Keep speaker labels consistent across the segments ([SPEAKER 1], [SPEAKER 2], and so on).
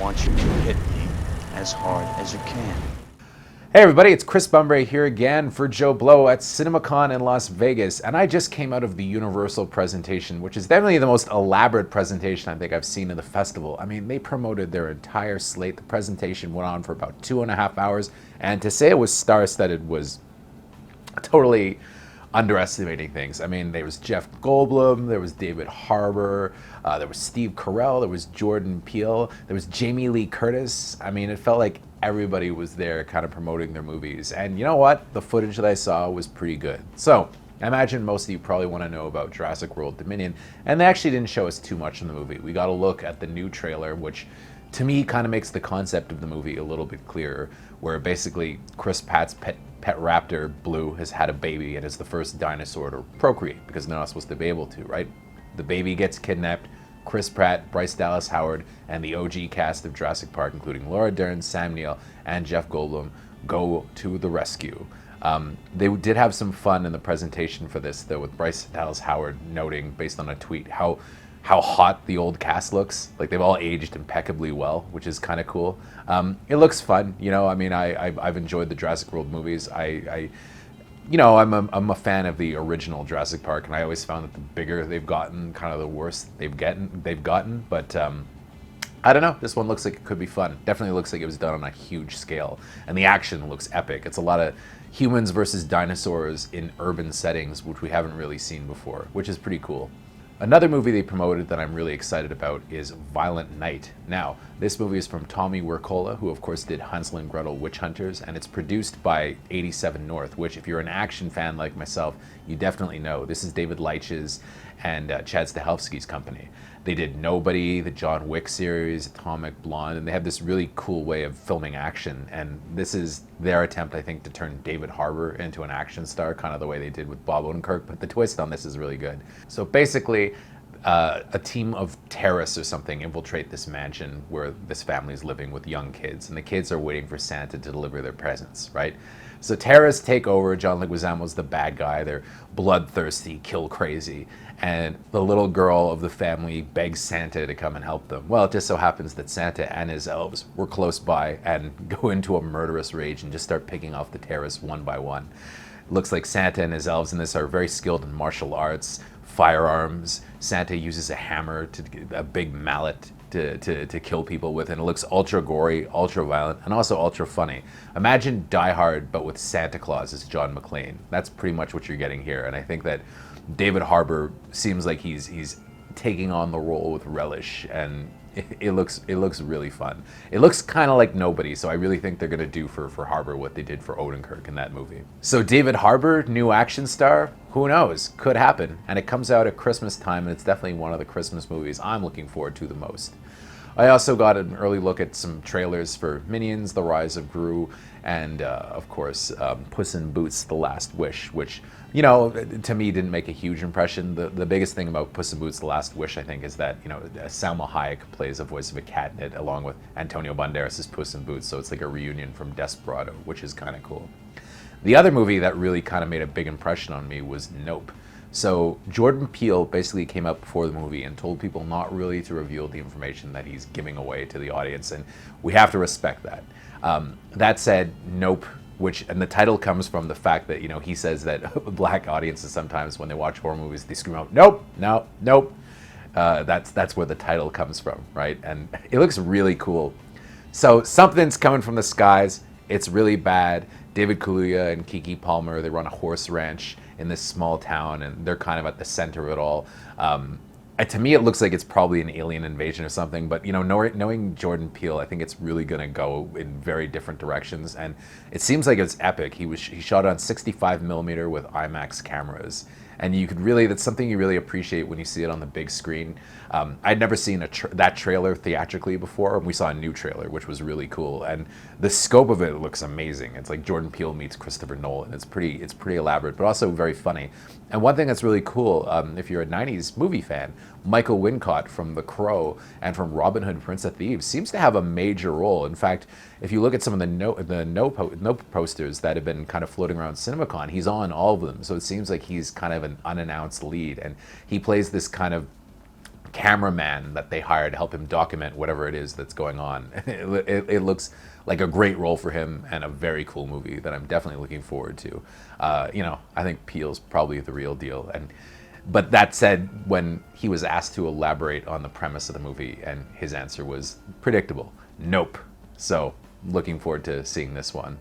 [SPEAKER 1] want you to hit me as hard as you can.
[SPEAKER 2] Hey everybody, it's Chris Bumbray here again for JoBlo at CinemaCon in Las Vegas, and I just came out of the Universal presentation, which is definitely the most elaborate presentation I think I've seen in the festival. I mean, they promoted their entire slate. The presentation went on for about 2.5 hours, and to say it was star-studded was totally underestimating things. I mean, there was Jeff Goldblum, there was David Harbour, there was Steve Carell, there was Jordan Peele, there was Jamie Lee Curtis. I mean, it felt like everybody was there kind of promoting their movies. And you know what? The footage that I saw was pretty good. So I imagine most of you probably want to know about Jurassic World Dominion, and they actually didn't show us too much in the movie. We got a look at the new trailer, which to me kind of makes the concept of the movie a little bit clearer, where basically Chris Pratt's pet raptor, Blue, has had a baby and is the first dinosaur to procreate, because they're not supposed to be able to, right? The baby gets kidnapped. Chris Pratt, Bryce Dallas Howard, and the OG cast of Jurassic Park, including Laura Dern, Sam Neill, and Jeff Goldblum, go to the rescue. They did have some fun in the presentation for this, though, with Bryce Dallas Howard noting, based on a tweet, how hot the old cast looks. Like, they've all aged impeccably well, which is kind of cool. It looks fun, you know. I mean, I've enjoyed the Jurassic World movies. I'm a fan of the original Jurassic Park, and I always found that the bigger they've gotten, kind of the worse they've gotten. But I don't know. This one looks like it could be fun. Definitely looks like it was done on a huge scale, and the action looks epic. It's a lot of humans versus dinosaurs in urban settings, which we haven't really seen before, which is pretty cool. Another movie they promoted that I'm really excited about is Violent Night. Now, this movie is from Tommy Wirkola, who of course did Hansel and Gretel Witch Hunters, and it's produced by 87 North, which if you're an action fan like myself, you definitely know. This is David Leitch's and Chad Stahelski's company. They did Nobody, the John Wick series, Atomic Blonde, and they have this really cool way of filming action, and this is their attempt, I think, to turn David Harbour into an action star, kind of the way they did with Bob Odenkirk, but the twist on this is really good. So basically, a team of terrorists or something infiltrate this mansion where this family is living with young kids, and the kids are waiting for Santa to deliver their presents, right? So terrorists take over. John Leguizamo's the bad guy. They're bloodthirsty, kill crazy, and the little girl of the family begs Santa to come and help them. Well, it just so happens that Santa and his elves were close by and go into a murderous rage and just start picking off the terrorists one by one. It looks like Santa and his elves in this are very skilled in martial arts, firearms. Santa uses a hammer, a big mallet to kill people with, and it looks ultra gory, ultra violent, and also ultra funny. Imagine Die Hard, but with Santa Claus as John McClane. That's pretty much what you're getting here, and I think that David Harbour seems like he's taking on the role with relish, and it looks really fun. It looks kind of like Nobody, so I really think they're gonna do for Harbour what they did for Odenkirk in that movie. So David Harbour, new action star, who knows? Could happen. And it comes out at Christmas time, and it's definitely one of the Christmas movies I'm looking forward to the most. I also got an early look at some trailers for Minions, The Rise of Gru, and of course, Puss in Boots: The Last Wish, which, you know, to me didn't make a huge impression. The biggest thing about Puss in Boots: The Last Wish, I think, is that, you know, Salma Hayek plays the voice of a cat in it, along with Antonio Banderas' Puss in Boots, so it's like a reunion from Desperado, which is kind of cool. The other movie that really kind of made a big impression on me was Nope. So Jordan Peele basically came out before the movie and told people not really to reveal the information that he's giving away to the audience, and we have to respect that. That said, Nope, and the title comes from the fact that, you know, he says that black audiences sometimes when they watch horror movies, they scream out, "Nope, no, nope." That's where the title comes from, right? And it looks really cool. So something's coming from the skies. It's really bad. David Kaluuya and Keke Palmer, they run a horse ranch in this small town, and they're kind of at the center of it all. To me, it looks like it's probably an alien invasion or something, but, you know, knowing Jordan Peele, I think it's really going to go in very different directions, and it seems like it's epic. He shot on 65 millimeter with IMAX cameras, and you could really, that's something you really appreciate when you see it on the big screen. I'd never seen that trailer theatrically before, and we saw a new trailer, which was really cool, and the scope of it looks amazing. It's like Jordan Peele meets Christopher Nolan. It's pretty elaborate, but also very funny. And one thing that's really cool, if you're a 90s movie fan, Michael Wincott from The Crow and from Robin Hood, Prince of Thieves seems to have a major role. In fact, if you look at some of the Nope posters that have been kind of floating around CinemaCon, he's on all of them. So it seems like he's kind of an unannounced lead, and he plays this kind of cameraman that they hired to help him document whatever it is that's going on. It looks like a great role for him and a very cool movie that I'm definitely looking forward to. I think Peele's probably the real deal. But that said, when he was asked to elaborate on the premise of the movie, and his answer was predictable, nope. So looking forward to seeing this one.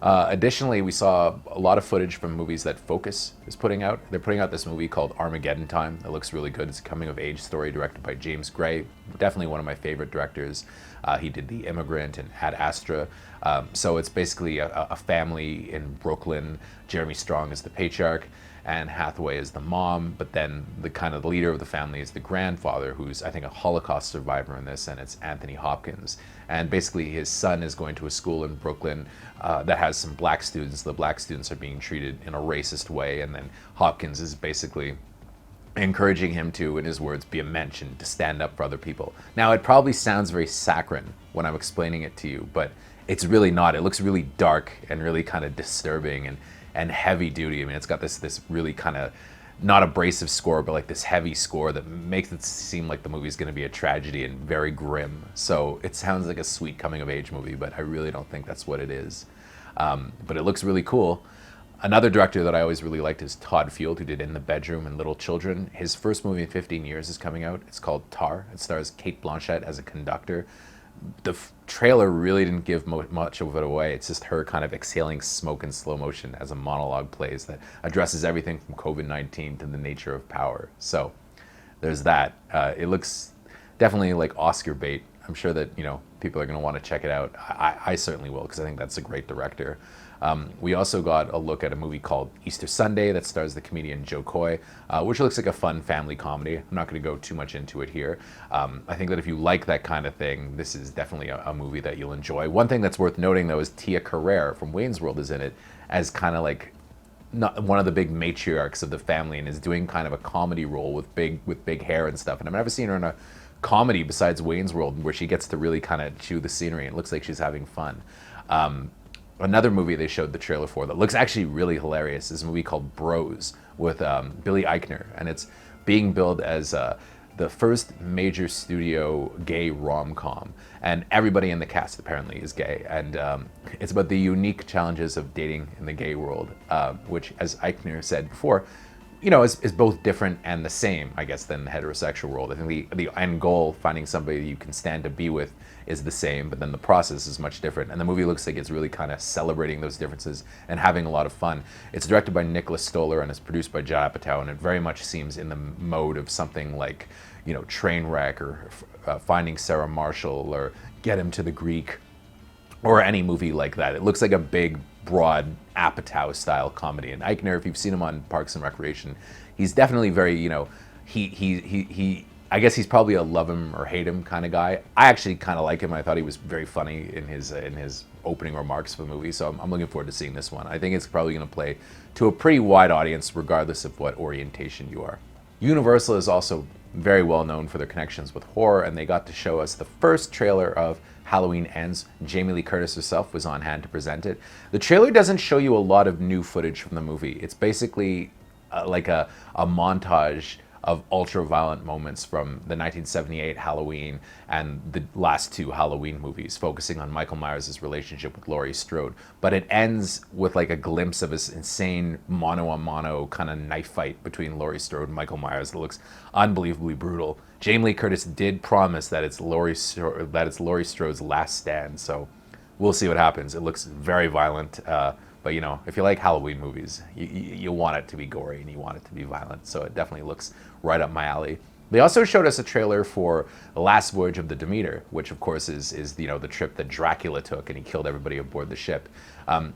[SPEAKER 2] Additionally, we saw a lot of footage from movies that Focus is putting out. They're putting out this movie called Armageddon Time. It looks really good. It's a coming-of-age story directed by James Gray, definitely one of my favorite directors. He did The Immigrant and Ad Astra. So it's basically a family in Brooklyn. Jeremy Strong is the patriarch, Anne Hathaway is the mom, but then the kind of the leader of the family is the grandfather, who's, I think, a Holocaust survivor in this, and it's Anthony Hopkins. And basically his son is going to a school in Brooklyn that has some black students. The black students are being treated in a racist way, and then Hopkins is basically encouraging him to, in his words, be a mensch and to stand up for other people. Now, it probably sounds very saccharine when I'm explaining it to you, but it's really not. It looks really dark and really kind of disturbing and heavy duty. I mean, it's got this really kind of not abrasive score, but like this heavy score that makes it seem like the movie's going to be a tragedy and very grim. So it sounds like a sweet coming of age movie, but I really don't think that's what it is. But it looks really cool. Another director that I always really liked is Todd Field, who did In the Bedroom and Little Children. His first movie in 15 years is coming out. It's called Tar. It stars Cate Blanchett as a conductor. The trailer really didn't give much of it away. It's just her kind of exhaling smoke in slow motion as a monologue plays that addresses everything from COVID-19 to the nature of power. So there's that. It looks definitely like Oscar bait. I'm sure that people are going to want to check it out. I certainly will, because I think that's a great director. We also got a look at a movie called Easter Sunday that stars the comedian Joe Coy, which looks like a fun family comedy. I'm not going to go too much into it here. I think that if you like that kind of thing, this is definitely a movie that you'll enjoy. One thing that's worth noting, though, is Tia Carrere from Wayne's World is in it as kind of like not one of the big matriarchs of the family, and is doing kind of a comedy role with big hair and stuff. And I've never seen her in a comedy besides Wayne's World where she gets to really kind of chew the scenery. It looks like she's having fun. Another movie they showed the trailer for that looks actually really hilarious is a movie called Bros with Billy Eichner, and it's being billed as the first major studio gay rom-com, and everybody in the cast apparently is gay, and it's about the unique challenges of dating in the gay world, which, as Eichner said before, is both different and the same, I guess, than the heterosexual world. I think the end goal, finding somebody you can stand to be with, is the same, but then the process is much different. And the movie looks like it's really kind of celebrating those differences and having a lot of fun. It's directed by Nicholas Stoller and it's produced by Judd Apatow, and it very much seems in the mode of something like, Trainwreck or Finding Sarah Marshall or Get Him to the Greek, or any movie like that. It looks like a big, broad Apatow-style comedy. And Eichner, if you've seen him on Parks and Recreation, he's definitely very, he I guess he's probably a love him or hate him kind of guy. I actually kind of like him. I thought he was very funny in his opening remarks for the movie, so I'm looking forward to seeing this one. I think it's probably going to play to a pretty wide audience, regardless of what orientation you are. Universal is also very well known for their connections with horror, and they got to show us the first trailer of Halloween Ends. Jamie Lee Curtis herself was on hand to present it. The trailer doesn't show you a lot of new footage from the movie. It's basically like a montage of ultra-violent moments from the 1978 Halloween and the last two Halloween movies, focusing on Michael Myers' relationship with Laurie Strode. But it ends with like a glimpse of this insane mano-a-mano kind of knife fight between Laurie Strode and Michael Myers that looks unbelievably brutal. Jamie Lee Curtis did promise that it's Laurie Strode's last stand, so we'll see what happens. It looks very violent. But if you like Halloween movies, you want it to be gory and you want it to be violent. So it definitely looks right up my alley. They also showed us a trailer for The Last Voyage of the Demeter, which of course is the trip that Dracula took and he killed everybody aboard the ship.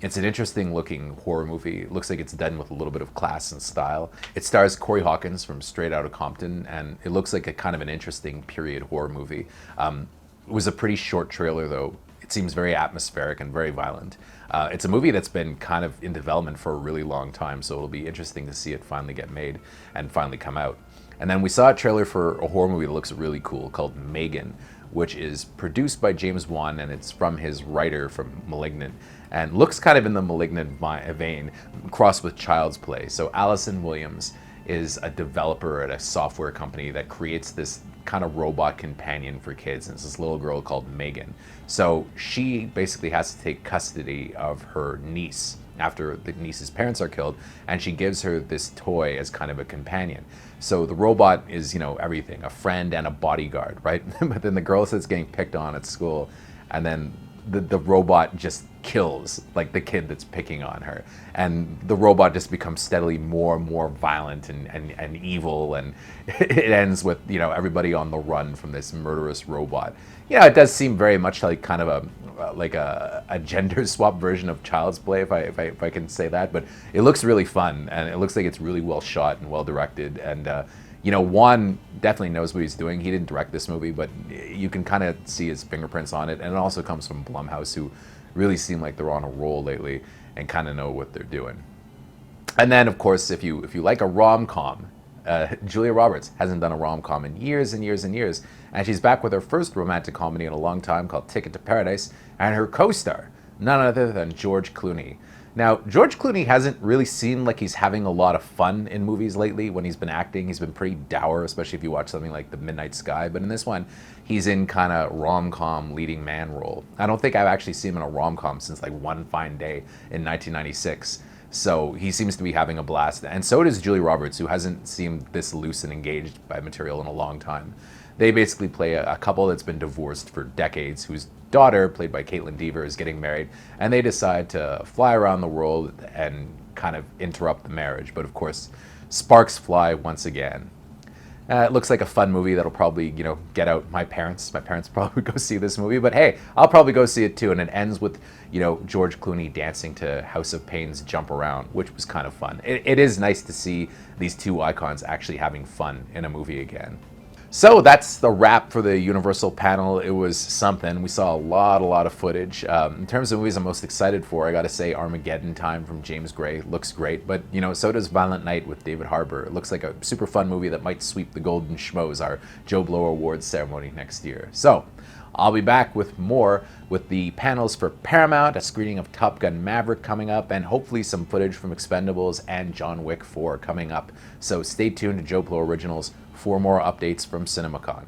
[SPEAKER 2] It's an interesting looking horror movie. It looks like it's done with a little bit of class and style. It stars Corey Hawkins from Straight Outta Compton, and it looks like a kind of an interesting period horror movie. It was a pretty short trailer though. It seems very atmospheric and very violent. It's a movie that's been kind of in development for a really long time, so it'll be interesting to see it finally get made and finally come out. And then we saw a trailer for a horror movie that looks really cool called Megan, which is produced by James Wan, and it's from his writer from Malignant, and looks kind of in the Malignant vein, crossed with Child's Play. So Allison Williams is a developer at a software company that creates this kind of robot companion for kids. And it's this little girl called Megan. So she basically has to take custody of her niece after the niece's parents are killed, and she gives her this toy as kind of a companion. So the robot is, everything, a friend and a bodyguard, right? But then the girl starts getting picked on at school, and then the robot just kills like the kid that's picking on her, and the robot just becomes steadily more and more violent and evil, and it ends with everybody on the run from this murderous robot. It does seem very much like kind of a gender swap version of Child's Play, if I can say that, but it looks really fun, and it looks like it's really well shot and well directed, and Juan definitely knows what he's doing. He didn't direct this movie, but you can kind of see his fingerprints on it. And it also comes from Blumhouse, who really seem like they're on a roll lately and kind of know what they're doing. And then, of course, if you like a rom-com, Julia Roberts hasn't done a rom-com in years and years and years. And she's back with her first romantic comedy in a long time called Ticket to Paradise. And her co-star, none other than George Clooney. Now, George Clooney hasn't really seemed like he's having a lot of fun in movies lately. When he's been acting, he's been pretty dour, especially if you watch something like The Midnight Sky. But in this one, he's in kind of rom-com leading man role. I don't think I've actually seen him in a rom-com since like One Fine Day in 1996. So he seems to be having a blast. And so does Julia Roberts, who hasn't seemed this loose and engaged by material in a long time. They basically play a couple that's been divorced for decades, whose daughter, played by Caitlin Dever, is getting married, and they decide to fly around the world and kind of interrupt the marriage. But of course, sparks fly once again. It looks like a fun movie that'll probably, get out my parents. My parents probably go see this movie, but hey, I'll probably go see it too. And it ends with, George Clooney dancing to House of Pain's Jump Around, which was kind of fun. It is nice to see these two icons actually having fun in a movie again. So that's the wrap for the Universal panel. It was something. We saw a lot of footage. In terms of movies I'm most excited for, I gotta say Armageddon Time from James Gray looks great, but so does Violent Night with David Harbour. It looks like a super fun movie that might sweep the Golden Schmoes, our JoBlo Awards ceremony next year. So I'll be back with more with the panels for Paramount, a screening of Top Gun Maverick coming up, and hopefully some footage from Expendables and John Wick 4 coming up. So stay tuned to JoBlo Originals for more updates from CinemaCon.